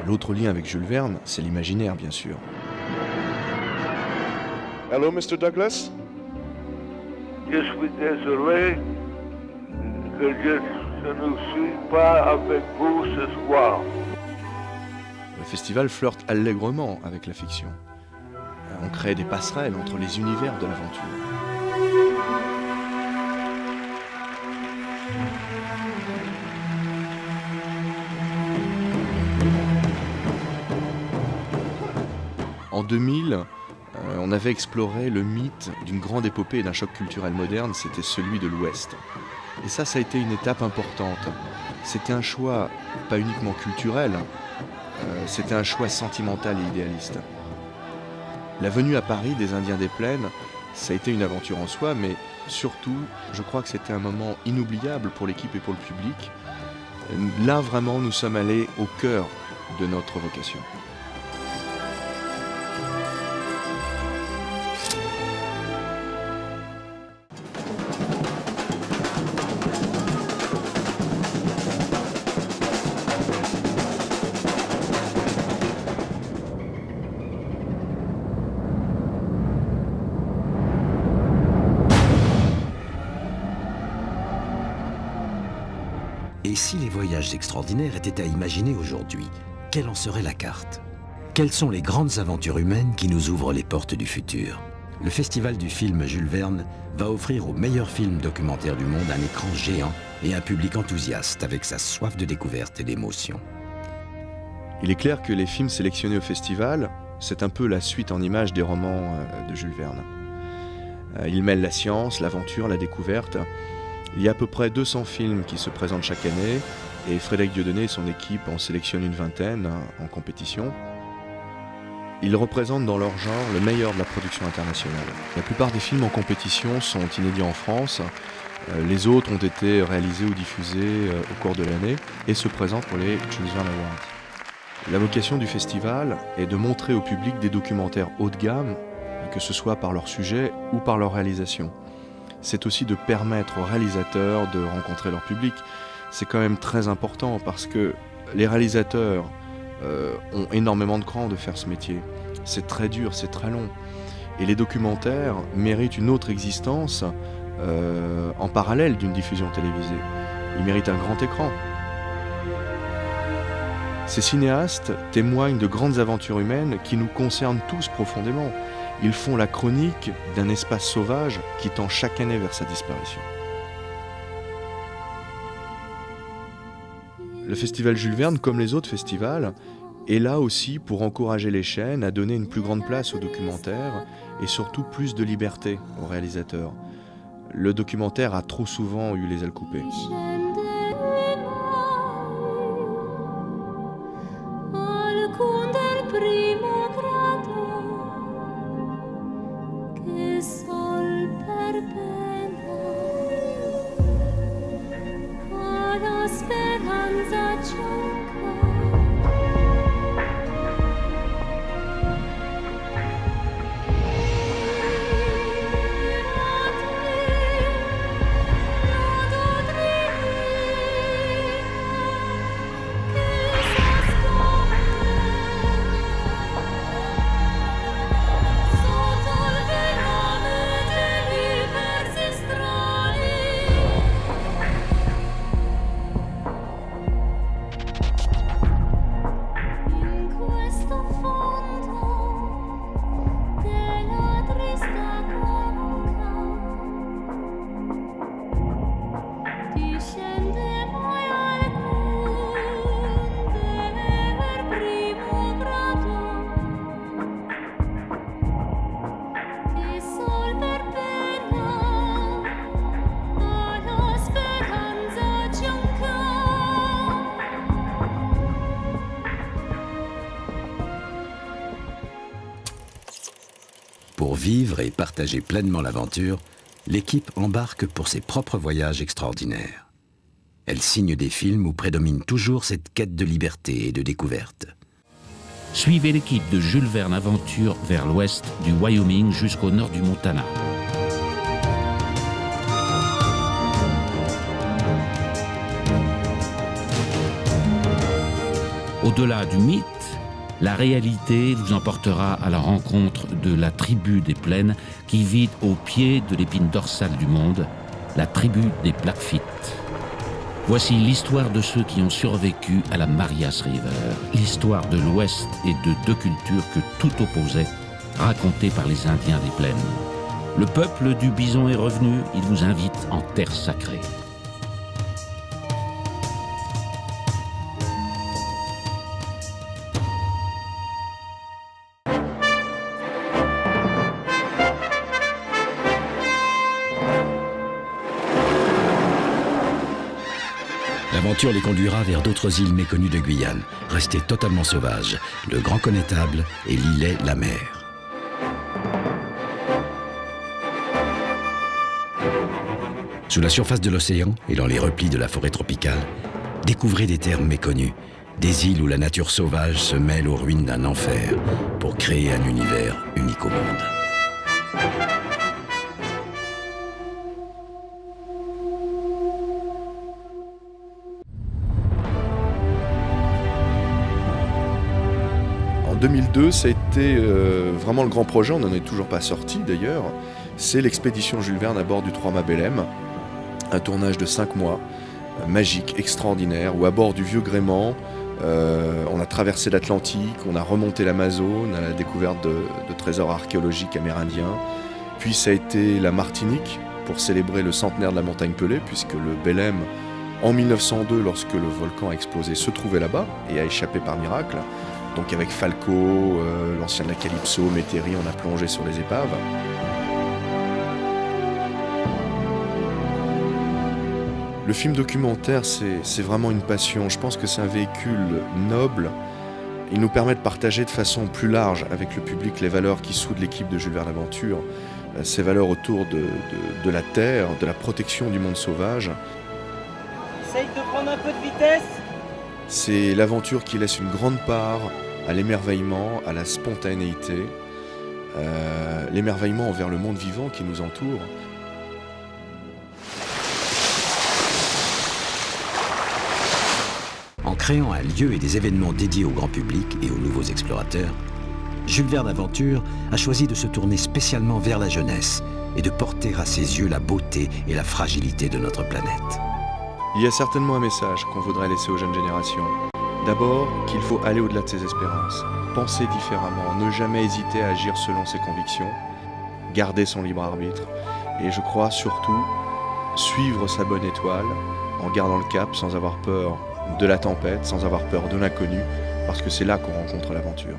L'autre lien avec Jules Verne, c'est l'imaginaire, bien sûr. Hello, Mr. Douglas? Je suis désolé que je ne suis pas avec vous ce soir. Le festival flirte allègrement avec la fiction. On crée des passerelles entre les univers de l'aventure. En 2000, on avait exploré le mythe d'une grande épopée et d'un choc culturel moderne, c'était celui de l'Ouest. Et ça a été une étape importante. C'était un choix pas uniquement culturel, c'était un choix sentimental et idéaliste. La venue à Paris des Indiens des Plaines, ça a été une aventure en soi, mais surtout, je crois que c'était un moment inoubliable pour l'équipe et pour le public. Là, vraiment, nous sommes allés au cœur de notre vocation. Et si les voyages extraordinaires étaient à imaginer aujourd'hui, quelle en serait la carte? Quelles sont les grandes aventures humaines qui nous ouvrent les portes du futur? Le Festival du film Jules Verne va offrir aux meilleurs films documentaires du monde un écran géant et un public enthousiaste avec sa soif de découverte et d'émotion. Il est clair que les films sélectionnés au festival, c'est un peu la suite en images des romans de Jules Verne. Ils mêlent la science, l'aventure, la découverte. Il y a à peu près 200 films qui se présentent chaque année et Frédéric Dieudonné et son équipe en sélectionnent une vingtaine en compétition. Ils représentent dans leur genre le meilleur de la production internationale. La plupart des films en compétition sont inédits en France. Les autres ont été réalisés ou diffusés au cours de l'année et se présentent pour les Jules Verne Awards. La vocation du festival est de montrer au public des documentaires haut de gamme, que ce soit par leur sujet ou par leur réalisation. C'est aussi de permettre aux réalisateurs de rencontrer leur public. C'est quand même très important parce que les réalisateurs ont énormément de cran de faire ce métier. C'est très dur, c'est très long. Et les documentaires méritent une autre existence en parallèle d'une diffusion télévisée. Ils méritent un grand écran. Ces cinéastes témoignent de grandes aventures humaines qui nous concernent tous profondément. Ils font la chronique d'un espace sauvage qui tend chaque année vers sa disparition. Le festival Jules Verne, comme les autres festivals, est là aussi pour encourager les chaînes à donner une plus grande place aux documentaires et surtout plus de liberté aux réalisateurs. Le documentaire a trop souvent eu les ailes coupées. Pour vivre et partager pleinement l'aventure, l'équipe embarque pour ses propres voyages extraordinaires. Elle signe des films où prédomine toujours cette quête de liberté et de découverte. Suivez l'équipe de Jules Verne Aventure vers l'ouest du Wyoming jusqu'au nord du Montana. Au-delà du mythe, La réalité vous emportera à la rencontre de la tribu des plaines qui vit au pied de l'épine dorsale du monde, la tribu des Blackfeet. Voici l'histoire de ceux qui ont survécu à la Marias River, l'histoire de l'Ouest et de deux cultures que tout opposait, racontée par les Indiens des plaines. Le peuple du bison est revenu, il vous invite en terre sacrée. L'aventure les conduira vers d'autres îles méconnues de Guyane, restées totalement sauvages, le Grand Connétable et l'îlet La Mer. Sous la surface de l'océan et dans les replis de la forêt tropicale, découvrez des terres méconnues, des îles où la nature sauvage se mêle aux ruines d'un enfer pour créer un univers unique au monde. En 2002, ça a été vraiment le grand projet, on n'en est toujours pas sorti d'ailleurs. C'est l'expédition Jules Verne à bord du 3 mâts Belém. Un tournage de 5 mois, magique, extraordinaire, où à bord du vieux gréement, on a traversé l'Atlantique, on a remonté l'Amazone à la découverte de trésors archéologiques amérindiens. Puis ça a été la Martinique pour célébrer le centenaire de la montagne Pelée, puisque le Belém, en 1902, lorsque le volcan a explosé, se trouvait là-bas et a échappé par miracle. Donc avec Falco, l'ancien de la Calypso, Métairie, on a plongé sur les épaves. Le film documentaire, c'est vraiment une passion. Je pense que c'est un véhicule noble. Il nous permet de partager de façon plus large avec le public les valeurs qui soudent l'équipe de Jules Verne Aventure. Ces valeurs autour de la terre, de la protection du monde sauvage. Essaye de prendre un peu de vitesse. C'est l'aventure qui laisse une grande part à l'émerveillement, à la spontanéité, l'émerveillement envers le monde vivant qui nous entoure. En créant un lieu et des événements dédiés au grand public et aux nouveaux explorateurs, Jules Verne Aventure a choisi de se tourner spécialement vers la jeunesse et de porter à ses yeux la beauté et la fragilité de notre planète. Il y a certainement un message qu'on voudrait laisser aux jeunes générations. D'abord, qu'il faut aller au-delà de ses espérances, penser différemment, ne jamais hésiter à agir selon ses convictions, garder son libre arbitre et je crois surtout suivre sa bonne étoile en gardant le cap sans avoir peur de la tempête, sans avoir peur de l'inconnu, parce que c'est là qu'on rencontre l'aventure.